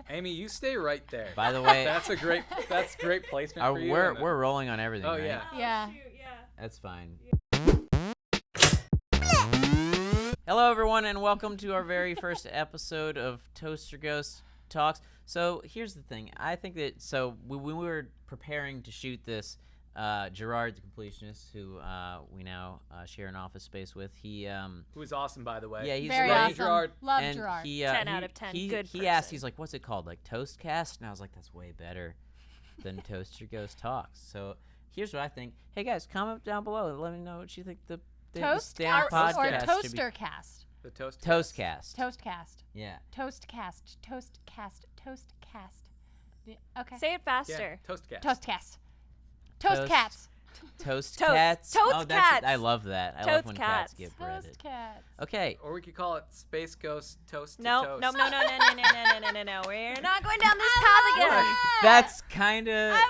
Amy, you stay right there. By the way, that's great placement for you. We're rolling on everything, right? Yeah. Yeah. Shoot, yeah. That's fine. Hello, everyone, and welcome to our very first episode of ToasterGhost Talks. So here's the thing. I think that when we were preparing to shoot this, Gerard, the completionist, who we now share an office space with, who is awesome, by the way. Yeah, he's very great. awesome. Gerard. Love And Gerard. 10 out of 10. Good He asked, person. he's like, what's it called? Like Toastcast? And I was like, that's way better than ToasterGhost Talks. So here's what I think. Hey, guys, comment down below and let me know what you think the damn Toastcast or podcast should be. Toastercast? The Toastcast. Toastcast. Toastcast. Yeah. Toastcast. Toastcast. Toastcast. Okay. Say it faster. Yeah, Toastcast. Toastcast. Toastcats. Toast Toast- cats. Toast Oh, cats. I love that. I Toast love when cats cats. get breaded. Toastcats. Okay. Or we could call it Space Ghost Toast to No. Toast. We're not going down this path again. That's kind of. I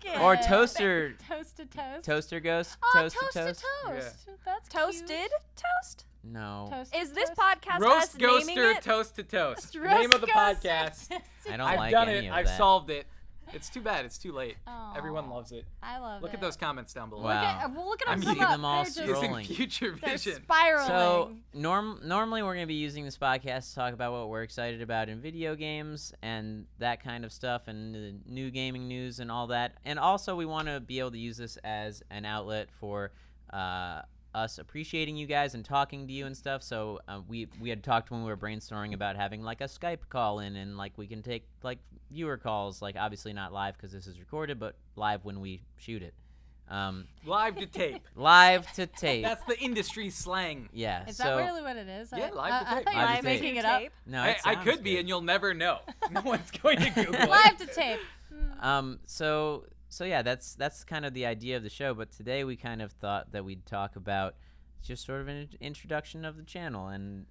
like it. Or toaster. Toast to toast. Toaster ghost. Oh, toast to toast. toast. That's Toasted cute. toast? No. Toast Is to this toast. podcast Roast us naming Ghoster it? Toast to Toast. Roast Name of the Ghoster podcast. Toast to I don't I've like done any it. of I've that. solved it. It's too bad. It's too late. Aw, Everyone loves it. I love Look it. at those comments down below. Wow. Look at I them. mean, come up. them all They're just- scrolling. Using future They're vision. spiraling. So normally we're gonna be using this podcast to talk about what we're excited about in video games and that kind of stuff and the new gaming news and all that. And also we want to be able to use this as an outlet for us appreciating you guys and talking to you and stuff. So we had talked when we were brainstorming about having like a Skype call in and like we can take like viewer calls, like obviously not live because this is recorded, but live when we shoot it. Live to tape. Live to tape. That's the industry slang. Yeah. Is so that really what it is? Yeah, live to I tape. thought you were Live just to tape. making it up. no, I it sounds could be, good. and you'll never know. No one's going to Google it. Live to tape. So yeah, that's kind of the idea of the show. But today we kind of thought that we'd talk about just sort of an introduction of the channel and.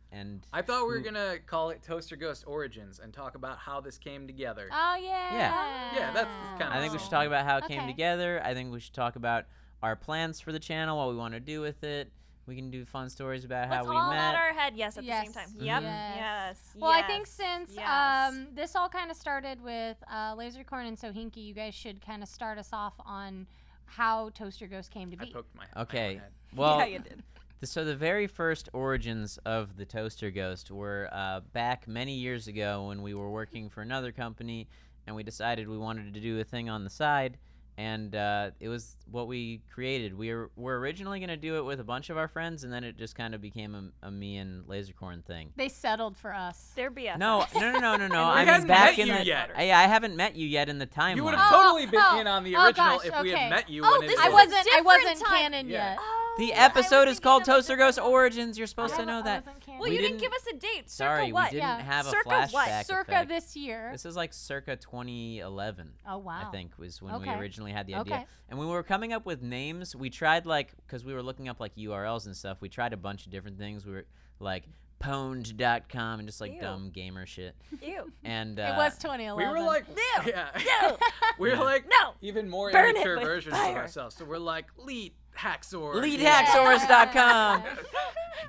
I thought we were gonna call it Toaster Ghost Origins and talk about how this came together. Oh yeah. Yeah, that's kind of I think we should talk about how it came Okay. together. I think we should talk about our plans for the channel, what we want to do with it. We can do fun stories about Let's how we all met. nod our head yes at the same Yes. time. Mhm. Yep. Yes. Yes. Well, I think yes, since yes. this all kind of started with Lasercorn and Sohinki, you guys should kind of start us off on how Toaster Ghost came to I be. poked my Okay. own head. Well, yeah, you did. So the very first origins of the Toaster Ghost were back many years ago when we were working for another company, and we decided we wanted to do a thing on the side, and it was what we created. We were originally going to do it with a bunch of our friends, and then it just kind of became a me and Lasercorn thing. They settled for us. They're BFFs. No. We I mean, hadn't back met in you the yet. Hey, I haven't met you yet in the timeline. You would have Oh, totally been in on the oh, original gosh, if we okay. had met you. Oh, when this it is was. I wasn't different time. canon Yeah. yet. The I episode was is called thinking of a Toaster Ghost different- Origins. You're supposed to know I that. wasn't canon. Well, We you didn't didn't- give us a date. Sorry, Circa what? we didn't Yeah. have a Circa flashback what? Circa effect. this year. This is like circa 2011. Oh wow. I think was when Okay. we originally had the idea. Okay. And when we were coming up with names, we tried because we were looking up like URLs and stuff. We tried a bunch of different things. We were like pwned.com and just like Ew. dumb gamer shit. Ew. And It was 2011. We were like, No. yeah. No. we were Yeah. like No. even more Burn it immature with versions of fire. ourselves. So we're like, lead hacksaw. LeadHacksaurus.com.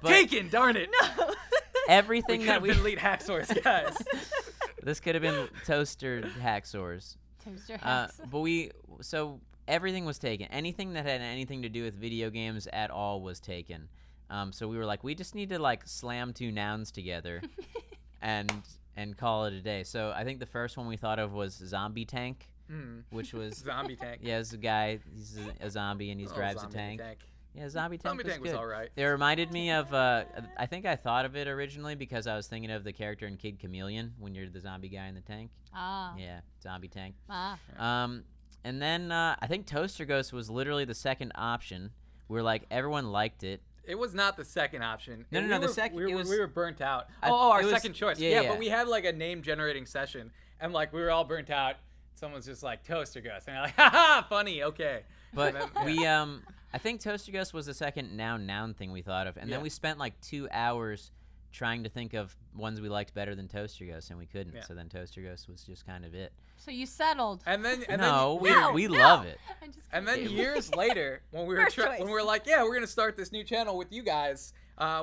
But Taken, darn it. No. everything we that could we have been lead hacksaws, guys. this could have been toaster hacksaws. Toaster hacks. So everything was taken. Anything that had anything to do with video games at all was taken. So we were like, we just need to like slam two nouns together and call it a day. So I think the first one we thought of was Zombie Tank, which was Zombie tank. yeah, it's a guy. He's a zombie and he Oh, drives a zombie tank. tank. Yeah, Zombie Tank Zombie was tank was good. all right. It reminded me of I think I thought of it originally because I was thinking of the character in Kid Chameleon when you're the zombie guy in the tank. Ah. Yeah, Zombie Tank. Ah. And then I think Toaster Ghost was literally the second option. We were like, everyone liked it. It was not the second option. No, the second- We it were, was- we were burnt out. I- Our it was- second choice. yeah. But we had like a name generating session, and like we were all burnt out. Someone's just like Toaster Ghost, and you're like, haha, funny, okay. But And then, we I think Toaster Ghost was the second noun thing we thought of, and then Yeah. we spent like 2 hours trying to think of ones we liked better than Toaster Ghost, and we couldn't. Yeah. So then Toaster Ghost was just kind of it. So you settled. And then No, then, we love it. I'm just and then kidding. years later, when we were First choice. when we were like, yeah, we're gonna start this new channel with you guys,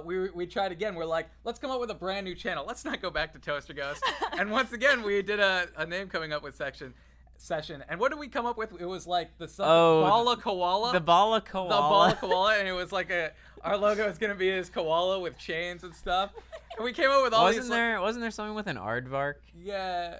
we tried again. We're like, let's come up with a brand new channel. Let's not go back to ToasterGhost. And once again, we did a name coming up with session. And what did we come up with? It was like the Bala Koala. The Bala Koala. The Bala Koala, and it was like our logo is gonna be this koala with chains and stuff. And we came up with all wasn't there something with an aardvark? Yeah,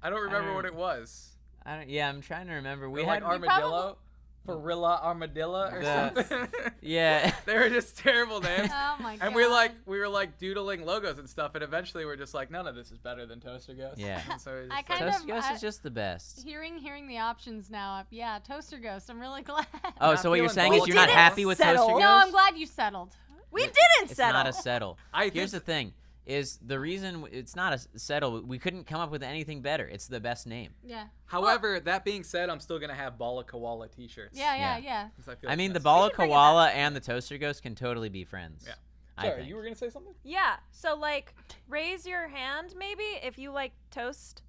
I don't remember what it was. I'm trying to remember. We like had armadillo. Farilla Armadillo or something. Yeah. They were just terrible names. Oh my god. And we were like doodling logos and stuff, and eventually we're just like, none of this is better than ToasterGhost. Yeah. And so ToasterGhost is just the best. Hearing the options now, yeah, ToasterGhost. I'm really glad. Oh, so what you're saying is you're not didn't happy with settle. ToasterGhost? No, I'm glad you settled. We didn't It's settle. not a settle. Here's the thing. Is the reason it's not a settle, we couldn't come up with anything better. It's the best name. Yeah. However, that being said, I'm still gonna have Bala Koala t-shirts. Yeah. 'Cause I feel I like mean, the that's- Bala Koala and the ToasterGhost can totally be friends. Yeah. I Sorry, think. you were gonna say something? Yeah. So like, raise your hand maybe if you like toast.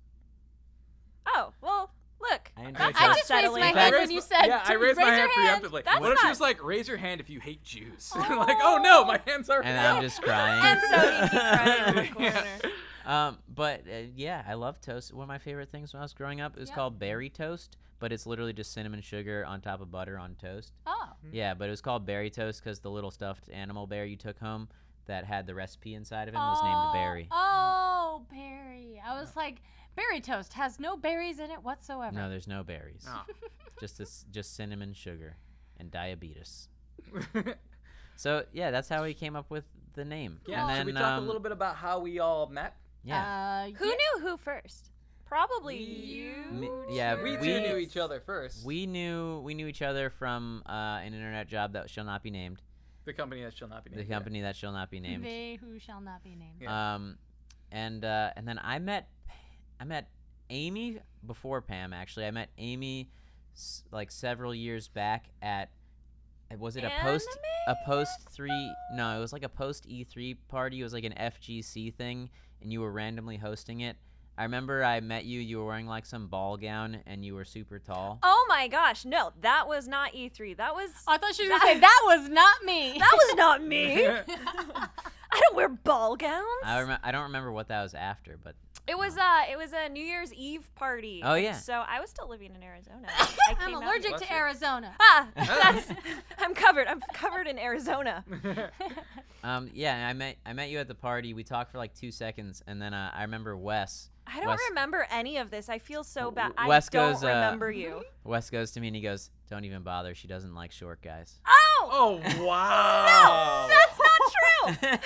Oh well, look. I enjoy I toast. just raised settling. my In hand fact- when you said Yeah, I raised my raise hand your hand. preemptively. That's What if she not- was like, raise your hand if you hate Jews? Like, oh no, my hands are And up. I'm just crying. And so you keep crying in the Yeah. corner. But yeah, I love toast. One of my favorite things when I was growing up, it was Yep. called berry toast, but it's literally just cinnamon sugar on top of butter on toast. Oh. Yeah, but it was called berry toast because the little stuffed animal bear you took home that had the recipe inside of him was named Barry. Oh, berry. I was like, berry toast has no berries in it whatsoever. No, there's no berries. Oh. Just cinnamon sugar and diabetes. So yeah, that's how we came up with the name. Yeah, and should then we talk a little bit about how we all met? yeah. Who knew who first? Probably you. Yeah, We two knew each other first. We knew each other from an internet job that shall not be named. The company that shall not be named. The company that shall not be named. They who shall not be named. Yeah. And then I met Amy before Pam. Actually, I met Amy like several years back at was it a post E3? No, it was like a post E3 party. It was like an FGC thing, and you were randomly hosting it. I remember I met you. You were wearing like some ball gown, and you were super tall. Oh my gosh, no, that was not E3. That was I thought she was going to say, that was not me. that was not me. I don't wear ball gowns. I don't remember what that was after, but It was a New Year's Eve party. Oh, yeah. So I was still living in Arizona. I'm came out- allergic Bless to you. Arizona. I'm covered. I'm covered in Arizona. yeah, I met you at the party. We talked for like 2 seconds, and then I remember Wes. I don't Wes- remember any of this. I feel so bad. Wes I don't goes, remember you. Wes goes to me and he goes, "Don't even bother. She doesn't like short guys." Oh! Oh wow! That's not true.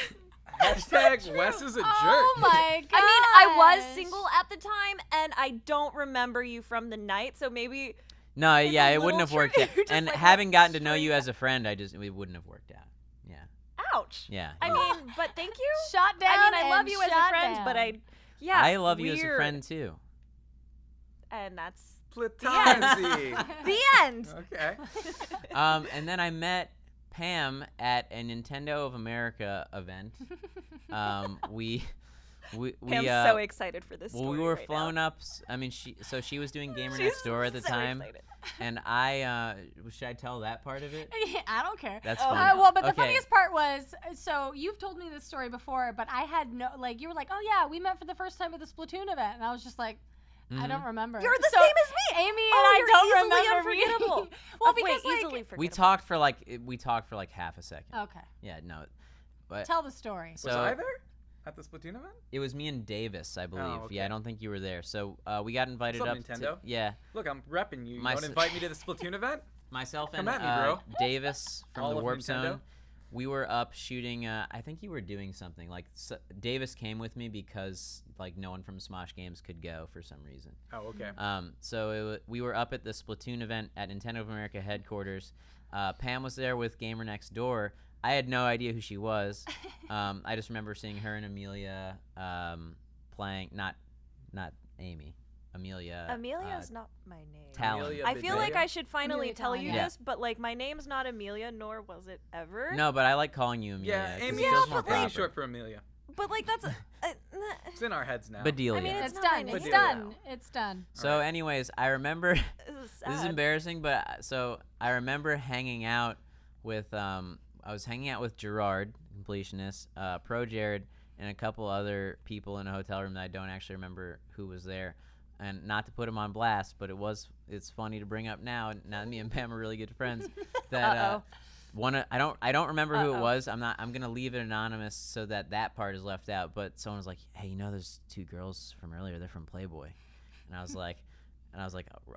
Hashtag Wes is a jerk. Oh my god. I mean, I was single at the time, and I don't remember you from the night, so maybe. No, yeah, a it wouldn't little have worked true. out. You're just And like, having gotten to know straight you up. as a friend, it wouldn't have worked out. Yeah, Ouch. yeah. I mean, but thank you. Shot down. I mean, I and love you as a shot friend, down. but yeah. I love you as a weird. friend too. And that's Platonically. the end. Okay. And then I met Pam at a Nintendo of America event. We Pam's so excited for this well, story we were right flown now. up. I mean, she was doing Gamer She's Next Door at the so time, excited. and I should I tell that part of it? I don't care. That's Oh. fine. Well, but the Okay. funniest part was, so you've told me this story before, but I had no, like, you were like, oh yeah, we met for the first time at the Splatoon event, and I was just like, I don't remember. You're the So, same as me. Amy and Oh, I you're don't easily remember unforgettable. meeting. Well, Oh, because wait, like, easily forgettable. We talked for like half a second. okay, Yeah, no, but tell the story. Was so I there at the Splatoon event? it was me and Davis, I believe. okay. Yeah, I don't think you were there. So we got invited What's up. up, Nintendo? Yeah, Look, I'm repping you. You My want s- to invite me to the Splatoon event? myself Come and at me, bro. Davis from All the of Warp Nintendo? Zone. We were up shooting. I think you were doing something. Like Davis came with me because like no one from Smosh Games could go for some reason. Oh, okay. So we were up at the Splatoon event at Nintendo of America headquarters. Pam was there with Gamer Next Door. I had no idea who she was. I just remember seeing her and Amelia playing. Not Amy. Amelia. Amelia's not my name. Talon. Amelia I feel like Bedelia? I should finally Amelia tell you Talon, yeah. this, but like my name's not Amelia, nor was it ever. No, but I like calling you Amelia. Yeah, 'cause Amy it feels more is Amy's proper. short for Amelia. But like that's It's in our heads now. Bedelia. I mean, It's not my done. name. It's Bedelia. done. It's done. So, Alright. anyways, I remember. This is This is sad. embarrassing, but so I remember hanging out with I was hanging out with Gerard, completionist, Pro Jared, and a couple other people in a hotel room that I don't actually remember who was there. And not to put him on blast, but it's funny to bring up now. Now that me and Pam are really good friends. That I don't remember who it was. I'm gonna leave it anonymous so that part is left out. But someone was like, "Hey, there's 2 girls from earlier. They're from Playboy," and I was like,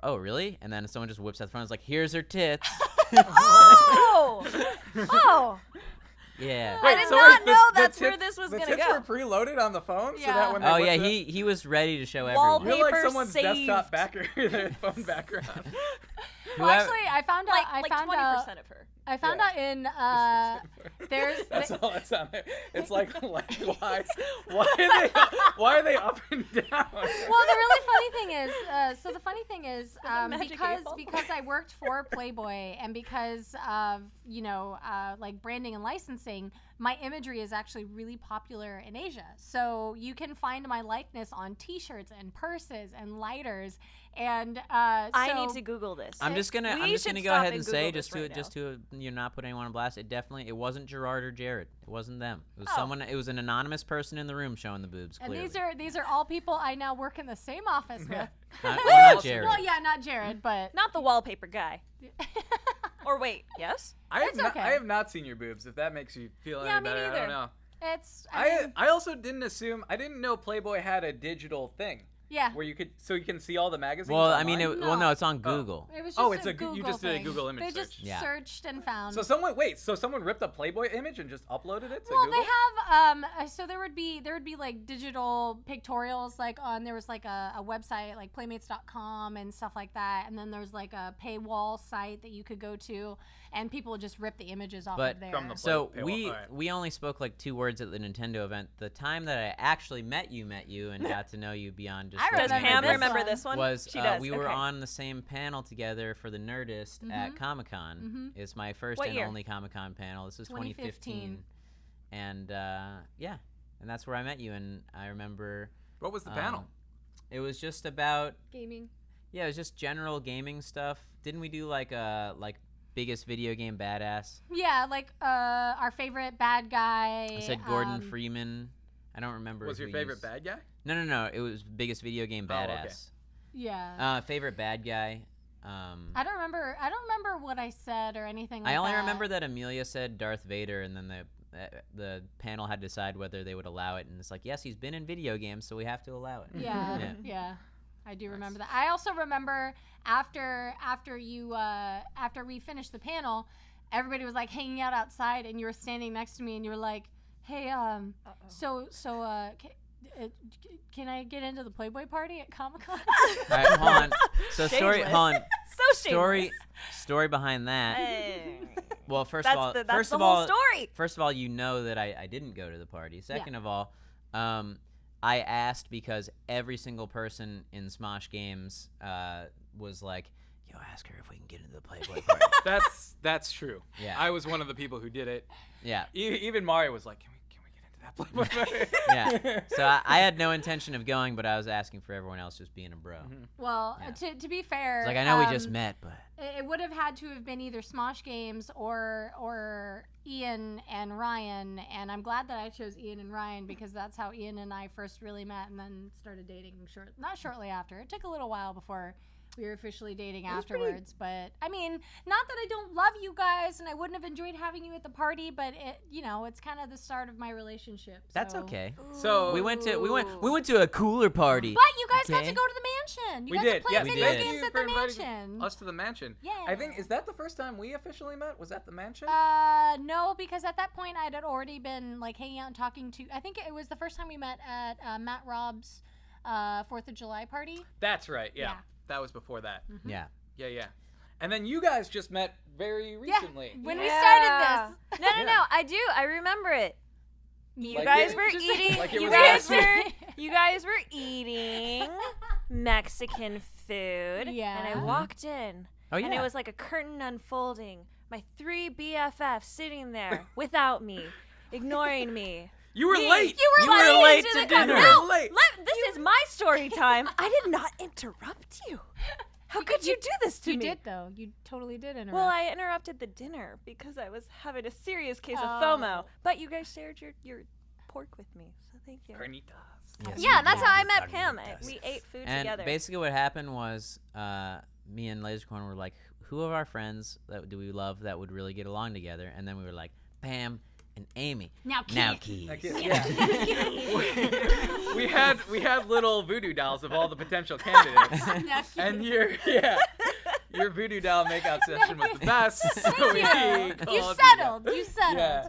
"Oh, really?" And then someone just whips out the phone. I was like, "Here's her tits." Oh. Yeah. I did not know that's where this was going to go. The tits go. were preloaded on the phone? Yeah. So that when they he was ready to show everyone. You're like Wallpaper someone's saved. desktop their phone background. Well, actually, I found out. Like I found 20% out. of her. I found out in there's. That's all that's on there. It's like why are they up and down? Well, the really funny thing is, the funny thing is, Magic because I worked for Playboy and because of like branding and licensing, my imagery is actually really popular in Asia. So you can find my likeness on T-shirts and purses and lighters, and I need to Google this. I'm just gonna We go should ahead stop and and say Google just this to not put anyone on blast. It wasn't Gerard or Jared. It wasn't them. It was Oh. someone. It was an anonymous person in the room showing the boobs. and Clearly. these are all people I now work in the same office with. Not Jared. Well, yeah, not Jared, but Not the wallpaper guy. Or wait, yes? I It's okay. have not seen your boobs. If that makes you feel Yeah, any me better, I neither. don't know. it's I also didn't assume. I didn't know Playboy had a digital thing yeah. where you can see all the magazines. Well, online? No. it's on Google. It was just Oh, it's a a Google you just did a thing. Google image They search. just Yeah. searched and found. So someone ripped a Playboy image and just uploaded it to well, Google? they have so there would be like digital pictorials there was like a website like playmates.com and stuff like that, and then there's like a paywall site that you could go to, and people would just rip the images off But of there. From the So Paywall, alright. we only spoke like 2 words at the Nintendo event. The time that I actually met you and got to know you beyond just I looking Does at remember Pam your this boobs remember one. this one? was She does. we were Okay. on the same panel together for the Nerdist at Comic-Con. It's my first What and year? only Comic-Con panel. This is 2015. And yeah, and that's where I met you. And I remember What was the panel? it was just about gaming. it was just general gaming stuff. Didn't we do like biggest video game badass? Yeah, like our favorite bad guy. I said Gordon Freeman. I don't remember. Was your who favorite used- bad guy? No. It was biggest video game Oh, okay. badass. Yeah. Favorite bad guy. I don't remember what I said or anything like I that. only remember that Amelia said Darth Vader, and then the panel had to decide whether they would allow it, and it's like, yes, he's been in video games, so we have to allow it. Yeah, Yeah. yeah. I do remember that. I also remember after we finished the panel, everybody was like hanging out outside, and you were standing next to me, and you were like, "Hey, can I get into the Playboy party at Comic-Con?" All right, hold on. So Shameless. So story behind that. Hey. Well, first That's of all, the whole story. First of all, you know that I didn't go to the party. Second of all, I asked because every single person in Smosh Games was like, "Yo, ask her if we can get into the Playboy party." That's true. Yeah. I was one of the people who did it. Yeah. Even Mario was like, "Can we get into that Playboy party?" Yeah. So I had no intention of going, but I was asking for everyone else just being a bro. Well, Yeah. to be fair, It's like, I know we just met, but it would have had to have been either Smosh Games or Ian and Ryan, and I'm glad that I chose Ian and Ryan because that's how Ian and I first really met and then started dating not shortly after. It took a little while before we were officially dating afterwards, but I mean, not that I don't love you guys and I wouldn't have enjoyed having you at the party, but it's kind of the start of my relationship. that's so. okay. So We went to a cooler party. But you guys got Okay. to go to the mansion. You we got did. to play Yes, we video did. thank games you at for the inviting mansion. us to the mansion. Yeah. I think, is that the first time we officially met? Was that the mansion? No, because at that point I had already been like hanging out and talking to. I think it was the first time we met at Matt Rob's 4th of July party. That's right. Yeah. Yeah. That was before that. Yeah. Yeah. And then you guys just met very recently. When we started this. No. I do. I remember it. You Like guys it- were just eating. like it you was guys last were. You guys were eating Mexican food. Yeah. And I walked in. Oh yeah. And it was like a curtain unfolding. My 3 BFFs sitting there without me, ignoring me. You were late. You were late to dinner. You were late. This is my story time. I did not interrupt you. How could you do this to You me? did though. You totally did interrupt. Well, I interrupted the dinner because I was having a serious case of Oh. FOMO. But you guys shared your pork with me, so thank you. Carnitas. Yes, Yeah, we that's did. how I met Pam. We ate food And together. basically what happened was me and Lasercorn were like, who of our friends that do we love that would really get along together? And then we were like, Pam and Amy. now Keys. Yeah. we had little voodoo dolls of all the potential candidates. And your voodoo doll makeout session was the best. So we you called settled. You settled. Yeah.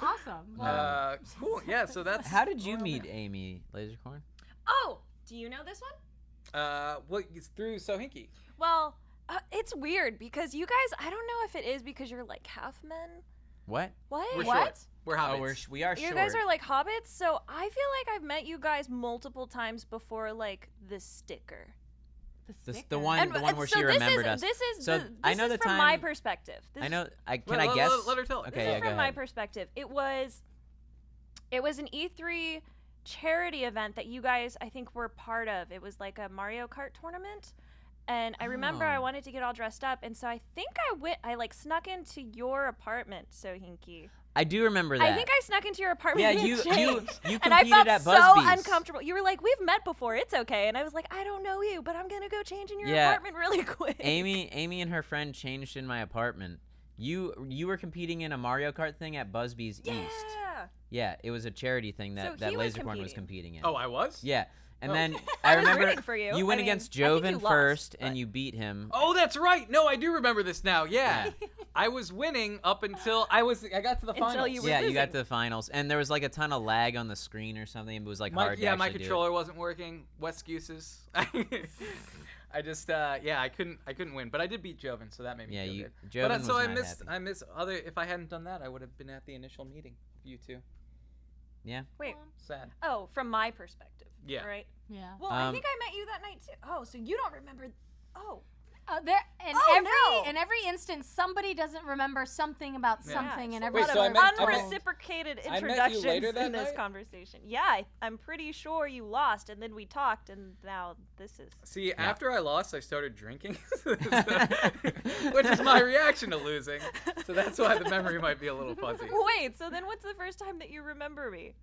Awesome. Cool. Yeah. So that's How did you meet Amy, Lasercorn? Oh, do you know this one? well, it's through Sohinki. Well, it's weird because you guys, I don't know if it is because you're like half men. What? What? We're What? short. We're hobbits. Oh, we are You short. guys are like hobbits, so I feel like I've met you guys multiple times before, like the sticker. the one where she remembered us. This is So, this I know is the from time- my perspective. I know. Can Let- I let- guess? let her tell it. Okay, This yeah, is go from my ahead. perspective. It was an E3 charity event that you guys, I think, were part of. It was like a Mario Kart tournament. And I remember I Oh. wanted to get all dressed up, and so I think I like snuck into your apartment, Sohinki. I do remember that. I think I snuck into your apartment. Yeah, and you changed. competed And I felt at so Busby's. uncomfortable. You were like, "We've met before. It's okay." And I was like, "I don't know you, but I'm gonna go change in your Yeah. apartment really quick." Amy and her friend changed in my apartment. You were competing in a Mario Kart thing at Busby's East. Yeah. Yeah, it was a charity thing So that he was Lasercorn was competing. competing in. Oh, I was. Yeah. And Oh. then I I was remember rooting for you. went I mean, against I think you Joven lost, first but- and you beat him. Oh, that's right. No, I do remember this now. Yeah. I was winning up until I got to the Until finals. you were Yeah, you got losing. to the finals, and there was like a ton of lag on the screen or something. It was like hard to my actually controller wasn't working. What excuses? I just I couldn't win, but I did beat Joven, so that made me Yeah, feel good. Joven But was so I not missed happy. I miss other. If I hadn't done that, I would have been at the initial meeting. You two. Yeah. Wait. Sad. Oh, from my perspective. Yeah. Right. Yeah. Well, I Um, think I met you that night too. Oh, so you don't remember? Oh. There Oh, no. in every instance, somebody doesn't remember something about Yeah. something, Yeah, and it's a every Wait, lot so I of met- I met- unreciprocated I met you introductions later that in this night? conversation. Yeah, I'm pretty sure you lost, and then we talked, and now this is. See, after I lost, I started drinking, which is my reaction to losing. So that's why the memory might be a little fuzzy. Wait, so then what's the first time that you remember me?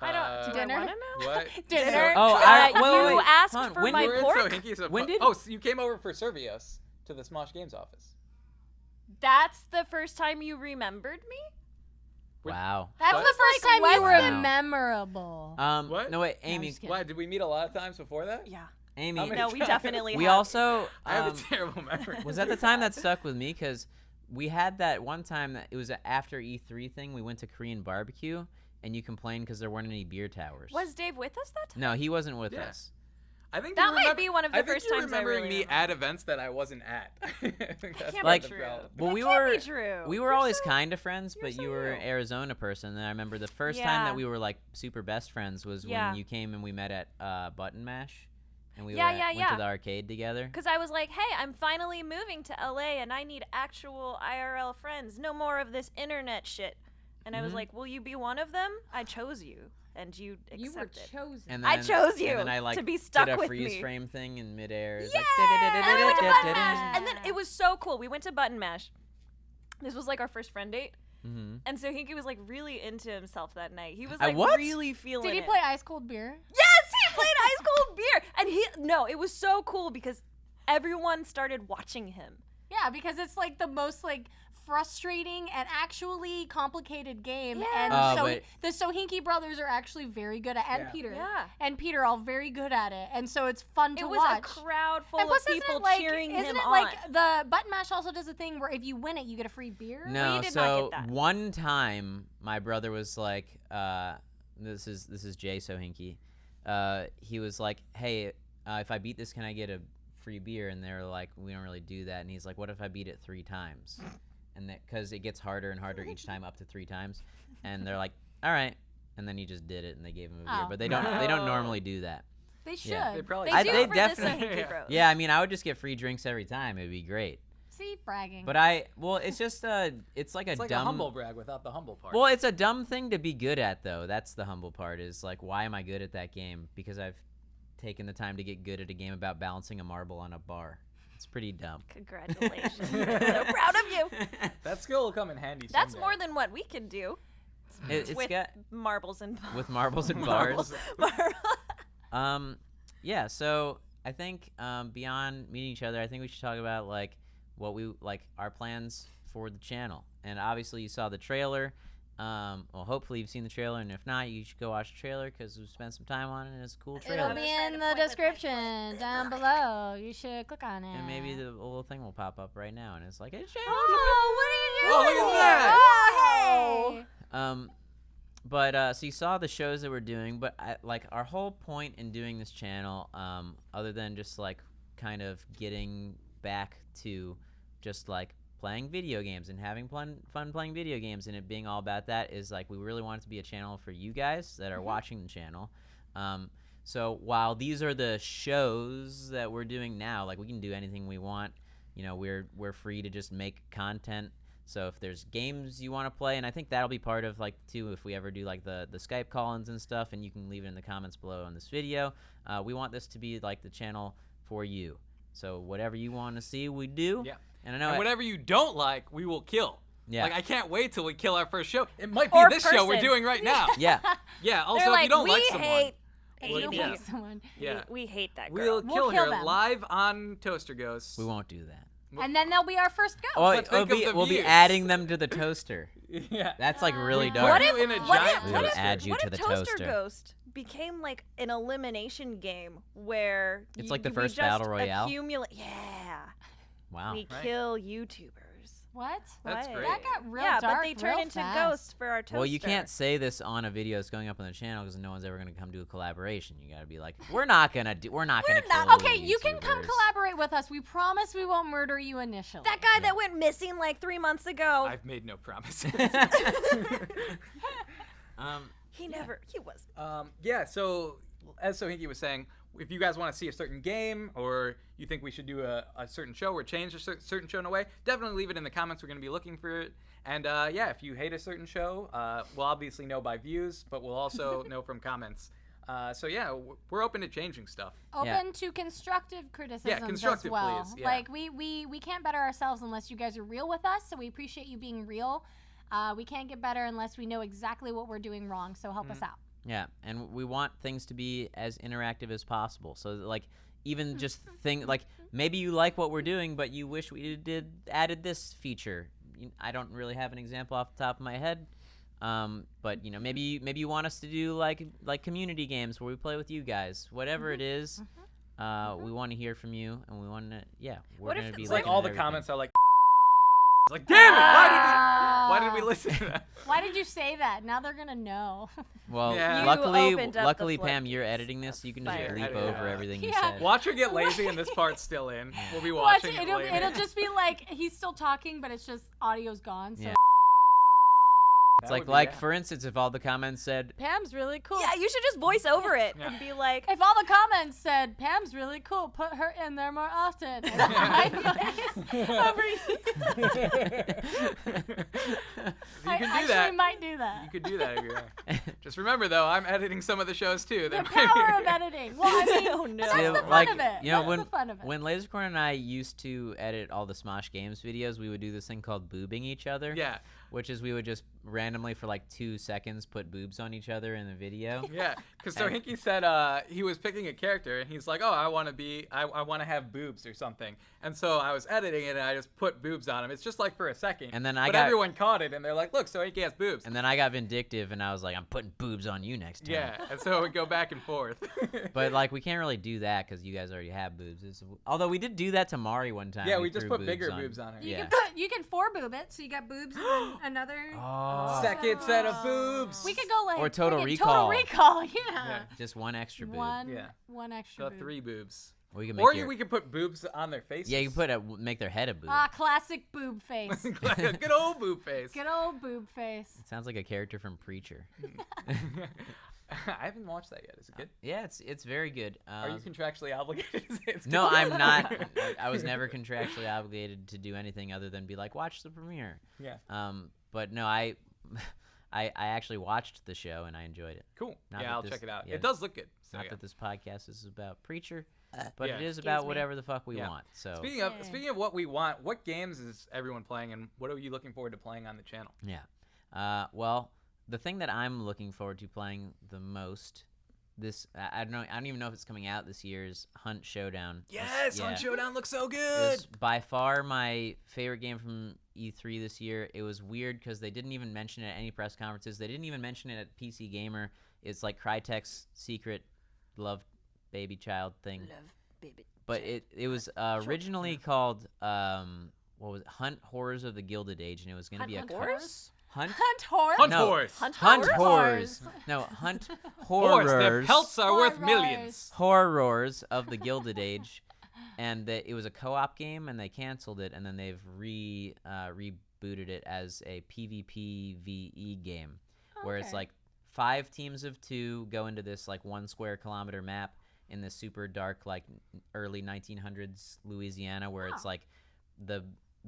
I don't. Do Dinner? I want to know? What? Dinner. Oh, you asked hold on, for when my You were in pork. Sohinki's When did- Oh, so you came over for Servios to the Smosh Games office. That's the first time you remembered me. Wow. That's What? the first Like time you were Western. memorable. What? No wait, I'm Amy. just kidding. Why? Did we meet a lot of times before that? Yeah. Amy. How many No, we times? definitely We have. I also have a terrible memory. was that the time that stuck with me because we had that one time that it was a after E3 thing. We went to Korean barbecue and you complained because there weren't any beer towers. Was Dave with us that time? No, he wasn't with Yeah. us. I think That you might remember- be one of the I think first you're times I remembering really me remember. at events that I wasn't at. I think that's Can't Like- be the true. problem. Well, That we can't were be true. we were You're always so- kind of friends, you're but so you were an you. Arizona person. And I remember the first time Yeah. that we were like super best friends was Yeah. when you came and we met at Button Mash, and we Yeah, went yeah. to the arcade together. Because I was like, hey, I'm finally moving to LA and I need actual IRL friends. No more of this internet shit. And I was Mhm. like, will you be one of them? I chose you. And you You were accepted. chosen. And I then, chose you and then I, like, to be stuck did a with freeze me. frame thing in midair. It's Yeah! like, And then we went to Button Mash. Yeah. And then it was so cool. We went to Button Mash. This was like our first friend date. Mhm. And so Hinky was like really into himself that night. He was I like what? really feeling Did he it. play ice cold beer? Yes, he played ice cold beer. And it was so cool because everyone started watching him. Yeah, because it's like the most like frustrating and actually complicated game. Yeah. And so but- the Sohinki brothers are actually very good at and Yeah. Peter. Yeah. And Peter all very good at it. And so it's fun to It was watch. a crowd full and of plus, isn't people it like, cheering isn't him it on. like the Button Mash also does a thing where if you win it, you get a free beer? No, you did so not get that. one time my brother was like, this is Jay Sohinki. He was like, hey, if I beat this, can I get a free beer? And they're like, we don't really do that. And he's like, what if I beat it 3 times? And that because it gets harder and harder each time, up to 3 times. And they're like, all right. And then he just did it, and they gave him a beer. Oh. But they don't normally do that. They should. Yeah. They probably They should. do they for definitely- the Sohinki Bros. Yeah, I mean, I would just get free drinks every time. It'd be great. See, bragging. But it's just it's like It's a like dumb a humble brag without the humble part. Well, it's a dumb thing to be good at, though. That's the humble part. Is like, why am I good at that game? Because I've taken the time to get good at a game about balancing a marble on a bar. It's pretty dumb. Congratulations. I'm so proud of you. That skill will come in handy. That's someday. more than what we can do It's with got marbles and with marbles and bars. Marbles. Yeah. So I think beyond meeting each other, I think we should talk about like what we like our plans for the channel. And obviously, you saw the trailer. Well, hopefully you've seen the trailer, and if not, you should go watch the trailer because we spent some time on it, and it's a cool trailer. It'll be in the description down below. You should click on it. And maybe the little thing will pop up right now, and it's like, it's Oh, what Oh, are you doing? look at that. Oh, hey. But so you saw the shows that we're doing, but like our whole point in doing this channel, other than just like kind of getting back to just like playing video games and having fun playing video games and it being all about that, is like we really want it to be a channel for you guys that are watching the channel. So while these are the shows that we're doing now, like we can do anything we want. You know, we're free to just make content. So if there's games you want to play, and I think that'll be part of like too if we ever do like the Skype call-ins and stuff, and you can leave it in the comments below on this video. We want this to be like the channel for you. So whatever you want to see, we do. Yeah. And I know And whatever you don't like, we will kill. Yeah. Like I can't wait till we kill our first show. It might be Or this show we're person. doing right now. Yeah. Yeah. Also, They're if you don't we like someone, hate If you don't yeah. like someone. yeah, we hate that we'll girl. kill kill her them. live on ToasterGhost. We won't do that. And then they'll be our first go. Oh, But think of the we'll be views. adding them to the toaster. Yeah. That's like really What dark. What if, you in a what giant if, what toaster. if, Add you what to if the toaster. ToasterGhost became like an elimination game where It's like the we first just battle royale? Yeah. Wow. We Right. kill YouTubers. What? That's What? great. That got real Yeah, dark but they turn real into fast. ghosts for our toaster. Well, you can't say this on a video that's going up on the channel because no one's ever going to come do a collaboration. You got to be like, we're not going to kill Okay, you can come YouTubers. collaborate with us. We promise we won't murder you initially. That guy that went missing like 3 months ago. I've made no promises. He was. Yeah, so as Sohinki was saying, if you guys want to see a certain game or you think we should do a certain show or change a certain show in a way, definitely leave it in the comments. We're going to be looking for it. And yeah, if you hate a certain show, we'll obviously know by views, but we'll also know from comments. So yeah, we're open to changing stuff. Open to constructive criticisms constructive, as well. please, yeah. Like we can't better ourselves unless you guys are real with us. So we appreciate you being real. We can't get better unless we know exactly what we're doing wrong. So help us out. Yeah, and we want things to be as interactive as possible. So like even just like maybe you like what we're doing, but you wish we added this feature. I don't really have an example off the top of my head. But you know, maybe you want us to do like community games where we play with you guys. Whatever it is, we want to hear from you, and we want to we're What if gonna be It's like looking all at the everything. comments are like, it's like, damn it, why did we listen to that? Why did you say that? Now they're gonna know. Yeah. Well, You opened up the Pam, you're floodgates editing this. You can just fire. bleep Yeah. over everything you Yeah. said. Watch her get lazy and this part's still in. We'll be Watch watching it. it later. It'll just be like he's still talking, but it's just audio's gone. So Yeah. It's That like would be, for instance, if all the comments said, Pam's really cool. Yeah, you should just voice over it Yeah. and be like, If all the comments said Pam's really cool, put her in there more often. And that's my face over You can do actually that. might do that. You could do that if you want. Just remember, though, I'm editing some of the shows too. The That- power of editing. Well, I mean, Oh, no. that's See, the fun like, of it. you know, That's the fun of it. when Lasercorn and I used to edit all the Smosh Games videos, we would do this thing called boobing each other. Yeah, Which is we would just randomly for like 2 seconds put boobs on each other in the video. yeah. Because Sohinki said he was picking a character and he's like, oh, I want to have boobs or something. And so I was editing it and I just put boobs on him. It's just like for a second. And then but everyone caught it and they're like, look, Sohinki has boobs. And then I got vindictive and I was like, I'm putting boobs on you next time. Yeah, and so it would go back and forth. But like we can't really do that because you guys already have boobs. Although we did do that to Mari one time. yeah, we just threw put bigger boobs on her. You Yeah. you can 4 boob it, so you got boobs and then another. Oh. Second set of boobs. We could go like Or Total friggin' Recall. Total Recall, yeah. Yeah. Just one extra boob. Yeah. One extra So boob. 3 boobs. Or, you can make Or your, we could put boobs on their faces. yeah, you can make their head a boob. Classic boob face. Good old boob face. Good old boob face. It sounds like a character from Preacher. I haven't watched that yet. Is it good? Yeah, it's very good. Are you contractually obligated to say it's good? No, I'm not. I was never contractually obligated to do anything other than be like, watch the premiere. Yeah. But no, I I actually watched the show and I enjoyed it. Cool. Not Yeah, that I'll this- check it out. yeah, It does look good. So, Not yeah. that this podcast is about Preacher, but Yeah. it is Excuse about me. whatever the fuck we Yeah. want. So Speaking of what we want, what games is everyone playing, and what are you looking forward to playing on the channel? yeah. Well, the thing that I'm looking forward to playing the most, I don't know. I don't even know if it's coming out this year. Is Hunt Showdown. Yes, yeah. Hunt Showdown looks so It good. was by far my favorite game from E3 this year. It was weird because they didn't even mention it at any press conferences. They didn't even mention it at PC Gamer. It's like Crytek's secret love baby child thing. Love, baby. But it was originally called what was it? Hunt Horrors of the Gilded Age, and it was going to be a horse? Hunt Hunt horse. Hunt No. Horse. Hunt Hunt horse? Horrors. No, Hunt Horse. Their Horrors. pelts are worth Horrors. millions. Horrors of the Gilded Age, and it was a co-op game, and they canceled it, and then they've rebooted it as a PvPvE game, where it's Okay. like 5 teams of 2 go into this like 1 square kilometer map in this super dark like early 1900s Louisiana, where it's Wow. like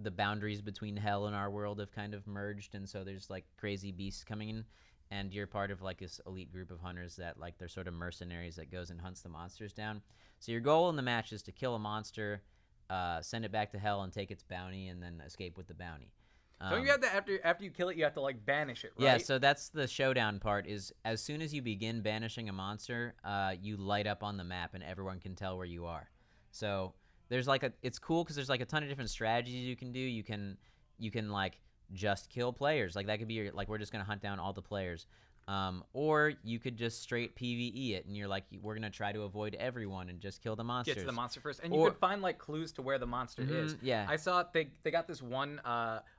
the boundaries between hell and our world have kind of merged, and so there's like crazy beasts coming in, and you're part of like this elite group of hunters that like they're sort of mercenaries that goes and hunts the monsters down. So your goal in the match is to kill a monster, send it back to hell and take its bounty, and then escape with the bounty. Don't you have to after you kill it, you have to like banish it, right? Yeah, so that's the showdown part. Is as soon as you begin banishing a monster, you light up on the map and everyone can tell where you are. So there's like it's cool because there's like a ton of different strategies you can do. You can like just kill players. Like that could be your, like we're just gonna hunt down all the players. Or you could just straight PvE it, and you're like, we're gonna try to avoid everyone and just kill the monsters. Get to the monster first, and you Or- could find like clues to where the monster is. yeah. I saw they got this one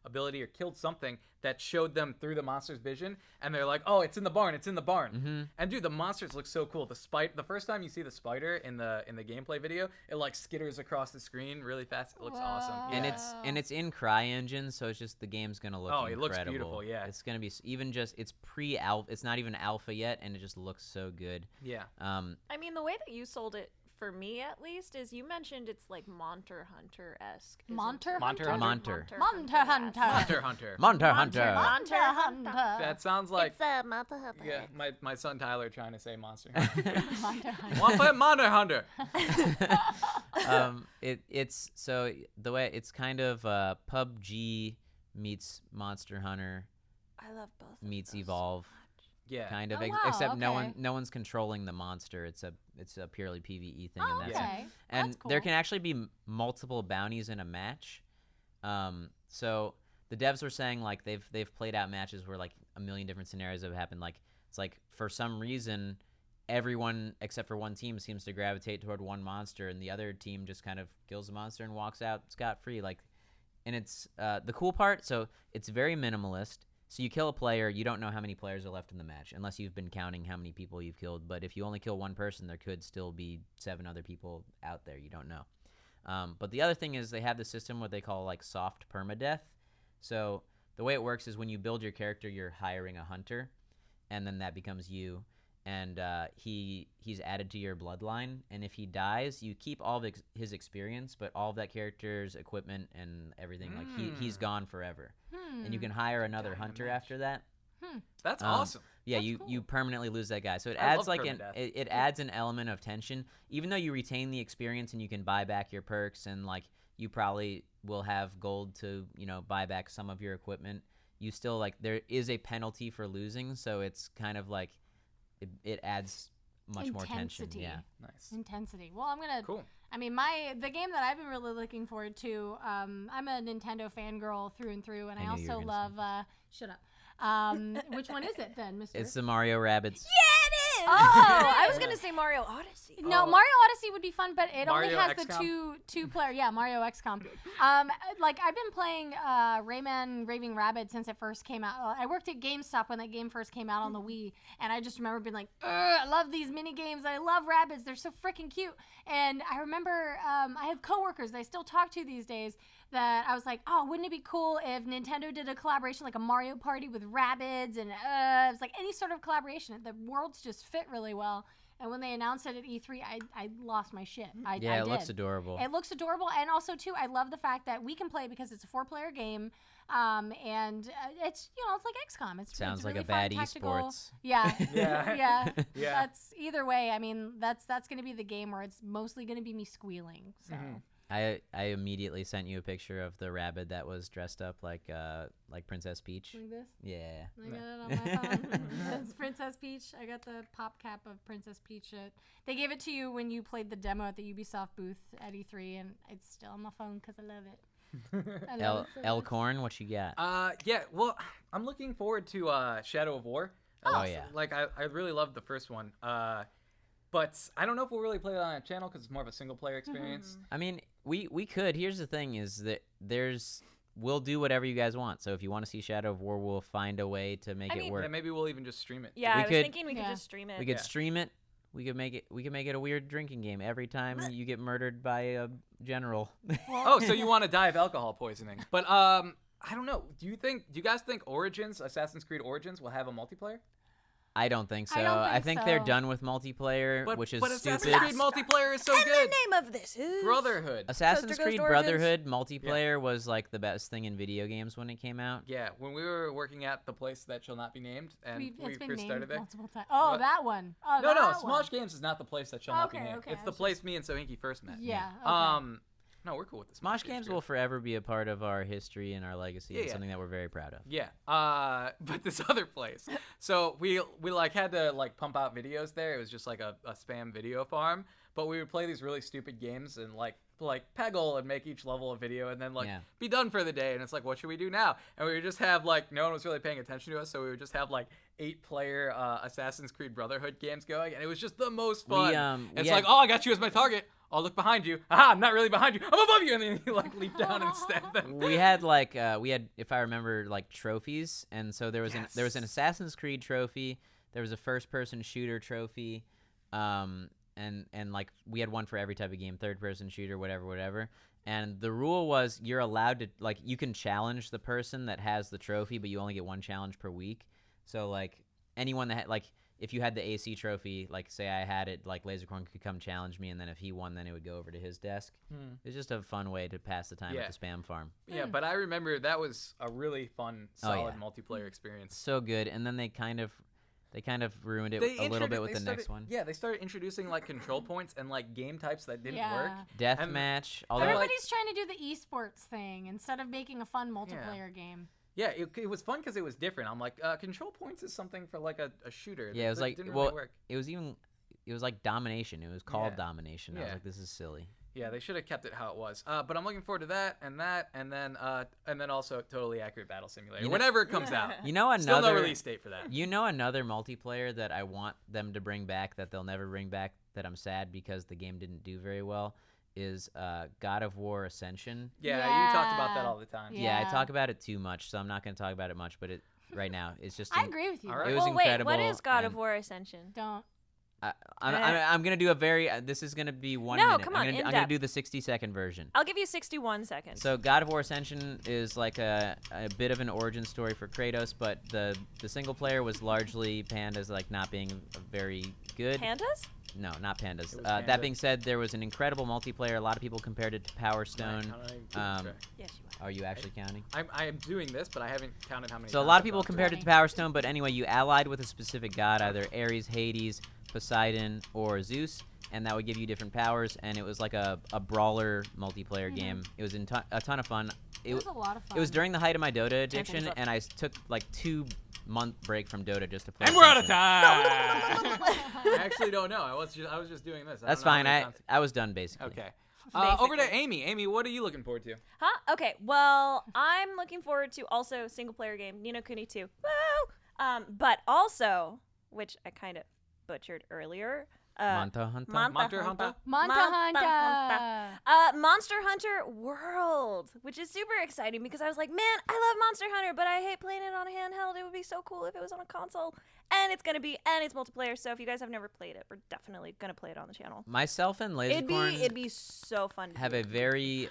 ability or killed something that showed them through the monster's vision, and they're like, "Oh, it's in the barn! It's in the barn!" Mm-hmm. And dude, the monsters look so cool. The first time you see the spider in the gameplay video, it like skitters across the screen really fast. It looks awesome. Wow. And Yeah. it's in CryEngine, so it's just the game's gonna look Oh, it incredible. looks beautiful, yeah. It's gonna be even just it's pre-alpha. It's not even alpha yet, and it just looks so good. Yeah. I mean, the way that you sold it, for me at least, is you mentioned it's like Monster Hunter-esque. isn't Monster it? Monster Hunter. Monster. Monster Hunter. Monster Hunter. Monster Hunter. Monster Hunter. That sounds like It's a Monster Hunter. yeah, my son Tyler trying to say monster. Monster Hunter. Want to play Monster Hunter? It's so the way it's kind of PUBG meets Monster Hunter I love both. of meets those Evolve. So much. Yeah. Kind of, Oh, wow, except no okay. one's controlling the monster. It's a purely PvE thing, Oh, and that's it. okay. And That's there cool. can actually be multiple bounties in a match. So the devs were saying like they've played out matches where like a million different scenarios have happened. Like it's like for some reason everyone except for one team seems to gravitate toward one monster, and the other team just kind of kills the monster and walks out scot-free. Like, and it's the cool part. So it's very minimalist. So you kill a player, you don't know how many players are left in the match unless you've been counting how many people you've killed. But if you only kill one person, there could still be 7 other people out there. You don't know. But the other thing is they have the system what they call like soft permadeath. So the way it works is when you build your character, you're hiring a hunter, and then that becomes you. And he's added to your bloodline. And if he dies, you keep all of his experience, but all of that character's equipment and everything, like he's gone forever. And you can hire another hunter after that. That's Um, awesome. Yeah, That's you cool. permanently lose that guy. So it I adds love like permadeath. it adds an element of tension, even though you retain the experience and you can buy back your perks, and like you probably will have gold to buy back some of your equipment. You still like there is a penalty for losing, so it's kind of like it adds much more tension. Intensity. Yeah. Nice. Intensity. Well, I'm gonna. Cool. I mean, the game that I've been really looking forward to. I'm a Nintendo fangirl through and through, and I I knew you were also gonna love. Shut up. Which one is it then, Mister? It's the Mario Rabbids. Yeah, it is. Oh, I was gonna say Mario Odyssey. No, Oh. Mario Odyssey would be fun, but it only Mario has XCOM? the two player. Yeah, Mario XCOM. Like I've been playing Rayman Raving Rabbids since it first came out. I worked at GameStop when that game first came out on the Wii, and I just remember being like, I love these mini games. I love Rabbids. They're so freaking cute. And I remember I have coworkers that I still talk to these days that I was like, oh, wouldn't it be cool if Nintendo did a collaboration like a Mario Party with Rabbids, and it was like any sort of collaboration. The worlds just fit really well. And when they announced it at E3, I lost my shit. I Yeah, it did. looks adorable. It looks adorable, and also too, I love the fact that we can play because it's a 4-player game, and it's it's like XCOM. Sounds it's like really a bad fun, tactical. esports. Yeah, Yeah. yeah. Yeah. That's either way. I mean, that's going to be the game where it's mostly going to be me squealing. So. I immediately sent you a picture of the rabbit that was dressed up like Princess Peach. Like this? Yeah. I got it on my phone. It's Princess Peach. I got the pop cap of Princess Peach. They gave it to you when you played the demo at the Ubisoft booth at E3, and it's still on my phone because I love it. I love it so much. Elkhorn, what you got? Yeah, well, I'm looking forward to Shadow of War. Oh, yeah. Like, I really loved the first one. But I don't know if we'll really play it on a channel because it's more of a single-player experience. I mean, we could. Here's the thing is that we'll do whatever you guys want. So if you want to see Shadow of War, we'll find a way to make it work. Yeah, maybe we'll even just stream it. Yeah, We I was could- thinking we could just stream it. We could stream it. We could make it a weird drinking game every time you get murdered by a general. Oh, so you want to die of alcohol poisoning. But I don't know. Do you guys think Assassin's Creed Origins will have a multiplayer? I don't think so. I don't I think think they're so. done with multiplayer, But which is Assassin's stupid. Creed multiplayer is so and good. the name of this is Brotherhood. Assassin's ToasterGhost Creed Origins. Brotherhood multiplayer was like the best thing in video games when it came out. Yeah, when we were working at the place that shall not be named, and we It's been first named started there. multiple times. Oh, What? that one. Oh, No, that Smosh one. Games is not the place that shall not be Okay, named. okay, It's I the was place me and Sohinki first met. Yeah. Okay. No, we're cool with this. Smosh Games will forever be a part of our history and our legacy, and Yeah. something that we're very proud of. Yeah. But this other place. So we like had to like pump out videos there. It was just like a spam video farm. But we would play these really stupid games and like Peggle and make each level a video and then be done for the day. And it's like, what should we do now? And we would just have like no one was really paying attention to us, so we would just have like 8-player Assassin's Creed Brotherhood games going, and it was just the most fun. It's like, oh, I got you as my target. I'll look behind you. Aha, I'm not really behind you. I'm above you. And then you like leap down and stab them. We had if I remember, like trophies, and so there was an Assassin's Creed trophy, there was a first-person shooter trophy, and like we had one for every type of game, third-person shooter, whatever. And the rule was you're allowed to you can challenge the person that has the trophy, but you only get one challenge per week. So like anyone that had if you had the AC trophy, like say I had it, like Lasercorn could come challenge me, and then if he won, then it would go over to his desk. It's just a fun way to pass the time at the spam farm. Yeah, but I remember that was a really fun, solid multiplayer experience. So good, and then they kind of ruined it a little bit with the next one. Yeah, they started introducing like control points and like game types that didn't work. Deathmatch. Although Everybody's trying to do the esports thing instead of making a fun multiplayer game. Yeah, it was fun because it was different. I'm like, control points is something for like a shooter. Yeah, it was that like didn't really work. it was like domination. It was called domination. I was like, this is silly. Yeah, they should have kept it how it was. But I'm looking forward to that, and then also Totally Accurate Battle Simulator whenever it comes out. You know another Still no release date for that. You know another multiplayer that I want them to bring back that they'll never bring back, that I'm sad because the game didn't do very well, is God of War Ascension. Yeah, you talked about that all the time. Yeah, I talk about it too much, so I'm not going to talk about it much. But right now, it's just I agree with you. All right. it was incredible. Wait, what is God of and War Ascension? Don't. I'm gonna do a very. This is gonna be 1 No, minute. come on, I'm gonna do the 60-second version. I'll give you 61 seconds. So God of War Ascension is like a bit of an origin story for Kratos, but the single player was largely panned as like not being very good. Pandas? No, not pandas. Panda. That being said, there was an incredible multiplayer. A lot of people compared it to Power Stone. Yes, you are. Are you actually counting? I am doing this, but I haven't counted how many. So a lot of people compared it to Power Stone, but anyway, you allied with a specific god, either Ares, Hades, Poseidon, or Zeus, and that would give you different powers, and it was like a brawler multiplayer game. It was a ton of fun. It was a lot of fun. It was during the height of my Dota addiction, and I took like 2-month break from Dota just to play. And we're out of Ascension. time. I actually don't know. I was just doing this. That's fine. I was done basically. Okay. Over to Amy. Amy, what are you looking forward to? Huh? Okay. Well, I'm looking forward to also single player game, Ni no Kuni 2. Woo! But also, which I kind of butchered earlier. Monster Hunter. Monster Hunter? Monster Hunter. Monster Hunter World, which is super exciting because I was like, man, I love Monster Hunter, but I hate playing it on a handheld. It would be so cool if it was on a console. And it's multiplayer, so if you guys have never played it, we're definitely gonna play it on the channel. Myself and Lasercorn It'd be so fun. have a very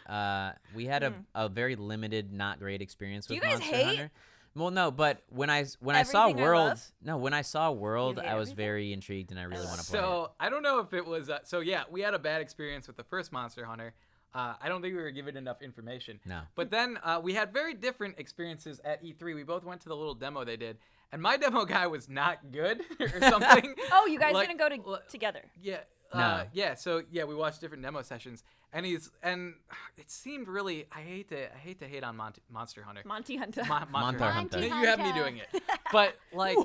we had a very limited, not great experience with you guys Monster hate? Hunter. Well, no, but when I saw Everything I World, love? when I saw World, hate I was everything? very intrigued and I really want to play it. So I don't know if it was. So yeah, we had a bad experience with the first Monster Hunter. I don't think we were given enough information. No. But then we had very different experiences at E3. We both went to the little demo they did, and my demo guy was not good or something. Oh, you guys Like, didn't go together. Yeah. No. Yeah. So yeah, we watched different demo sessions, and it seemed really. I hate to hate on Monster Hunter. Monty Hunter. Monster Hunter. Monty You have me Hunter. doing it, but like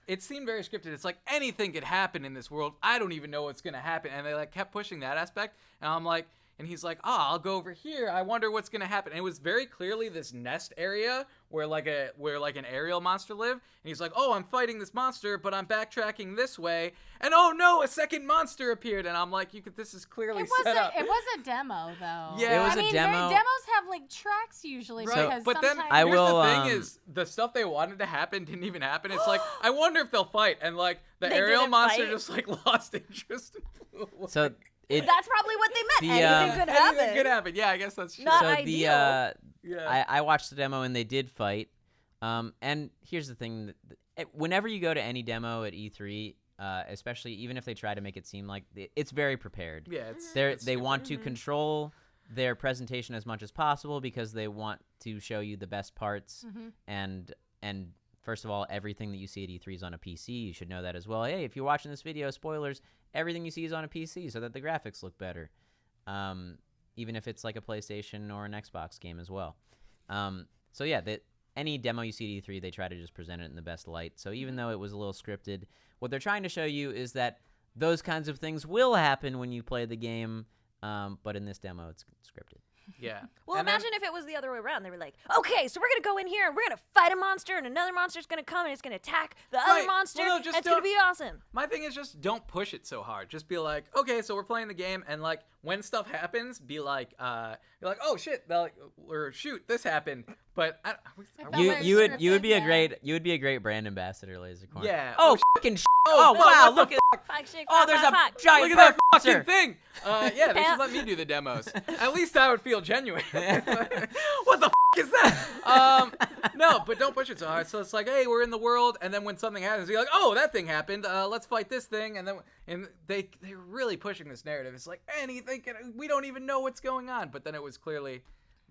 it seemed very scripted. It's like anything could happen in this world. I don't even know what's gonna happen, and they like kept pushing that aspect, and I'm like. And he's like, I'll go over here. I wonder what's gonna happen. And it was very clearly this nest area where like an aerial monster lived. And he's like, I'm fighting this monster, but I'm backtracking this way. And oh no, a second monster appeared. And I'm like, this is clearly set up. It was a demo, though. Yeah. It was I a mean, demo. Demos have like tracks usually. Right, Because but then sometimes I here's will, the thing is the stuff they wanted to happen didn't even happen. It's like I wonder if they'll fight, and like the They aerial didn't monster fight? just like lost interest. And flew away. So That's probably what they meant. The, Anything could happen. Anything could happen. Yeah, I guess that's true. Not so ideal. Yeah. I watched the demo and they did fight. And here's the thing: whenever you go to any demo at E3, especially even if they try to make it seem like it's very prepared. Yeah, it's They want to control their presentation as much as possible because they want to show you the best parts and first of all, everything that you see at E3 is on a PC. You should know that as well. Hey, if you're watching this video, spoilers, everything you see is on a PC so that the graphics look better. Even if it's like a PlayStation or an Xbox game as well. So yeah, any demo you see at E3, they try to just present it in the best light. So even though it was a little scripted, what they're trying to show you is that those kinds of things will happen when you play the game, but in this demo, it's scripted. Yeah. Well, And then- imagine if it was the other way around. They were like, okay, so we're going to go in here and we're going to fight a monster and another monster's going to come and it's going to attack the other Right. monster. Well, no, and just it's going to don't- be awesome. My thing is just don't push it so hard. Just be like, okay, so we're playing the game, and like when stuff happens, be like, you're like, oh shit, or shoot, this happened. But felt You very you would be a scripted, great brand ambassador, Lasercorn. yeah. Oh fucking shit. Oh, Oh fuck, wow, what the look at Fuck, shit, Oh, fuck, there's fuck, a fuck. giant look at that monster. fucking thing. Yeah, they should Yeah. let me do the demos. At least I would feel genuine. What the is that? No, but don't push it so hard. So it's like, hey, we're in the world, and then when something happens, you're like, oh, that thing happened. Let's they're really pushing this narrative. It's like anything, we don't even know what's going on. But then it was clearly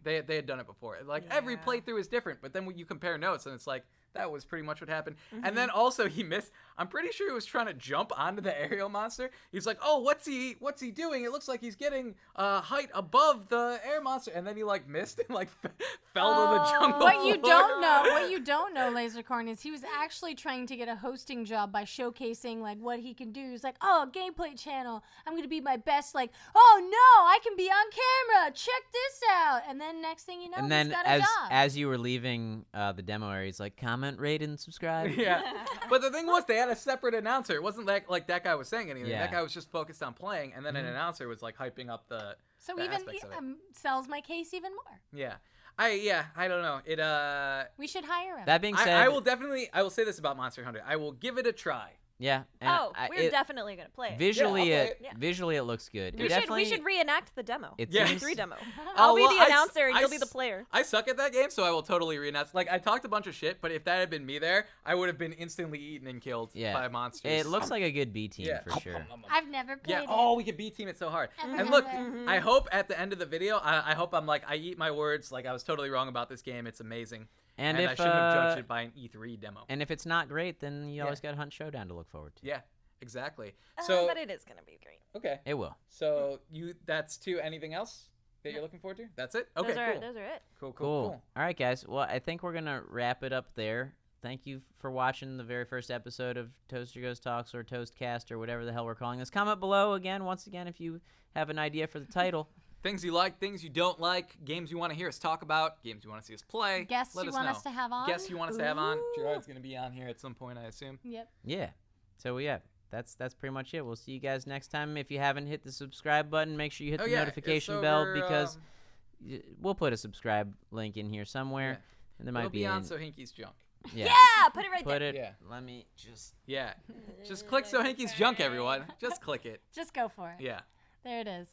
they had done it before. Like every playthrough is different, but then when you compare notes, and it's like that was pretty much what happened. And then also he missed. I'm pretty sure he was trying to jump onto the aerial monster. He's like, oh, what's he doing? It looks like he's getting height above the air monster, and then he like missed and like fell to the jungle. What you floor. don't know, Lasercorn, is he was actually trying to get a hosting job by showcasing like what he can do. He's like, oh, gameplay channel, I'm gonna be my best. Like, oh no, I can be on camera. Check this out. And then next thing you know, And then he's got a job. as you were leaving the demo area, he's like, comment, rate, and subscribe. Yeah, but the thing was, they had a separate announcer. It wasn't like that guy was saying anything. Yeah. That guy was just focused on playing, and then an announcer was like hyping up the So the even aspects of it. sells my case even more. Yeah. I don't know. It We should hire him. That being said, I will say this about Monster Hunter. I will give it a try. yeah. And Oh, we're definitely going to play it. visually Yeah, I'll it play it. visually it looks good. It We definitely should reenact the demo. It Yeah. The seems- E3 demo. Oh, I'll be well, the announcer and you'll be the player. I suck at that game, so I will totally reenact. Like I talked a bunch of shit, but if that had been me there, I would have been instantly eaten and killed by monsters. It looks like a good B team yeah. for sure. I've never played Yeah. it. Oh, we could B team it so hard. Ever, And look, ever. I hope at the end of the video, I hope I'm like, I eat my words. Like I was totally wrong about this game. It's amazing. And I if shouldn't have judged it by an E3 demo. and if it's not great, then you Yeah. always got Hunt Showdown to look forward to. Yeah, exactly. So But it is going to be great. okay. It will. So that's to anything else that you're looking forward to? That's it? Okay, cool. Those are it. Cool. All right, guys. Well, I think we're gonna wrap it up there. Thank you for watching the very first episode of ToasterGhost Talks or Toastcast or whatever the hell we're calling this. Comment below once again, if you have an idea for the title. Things you like, things you don't like, games you want to hear us talk about, games you want to see us play. Guests Let you us want know. us to have on? Guests you want us to have on. Gerard's going to be on here at some point, I assume. Yep. Yeah. So yeah, that's pretty much it. We'll see you guys next time. If you haven't hit the subscribe button, make sure you hit the notification bell because we'll put a subscribe link in here somewhere, Yeah. and there might it'll be be on an- Sohinky's junk. Yeah. Yeah, put it right Put there. it. Yeah. Let me just. Yeah. Just click Sohinky's junk, everyone. Just click it. Just go for it. Yeah. There it is.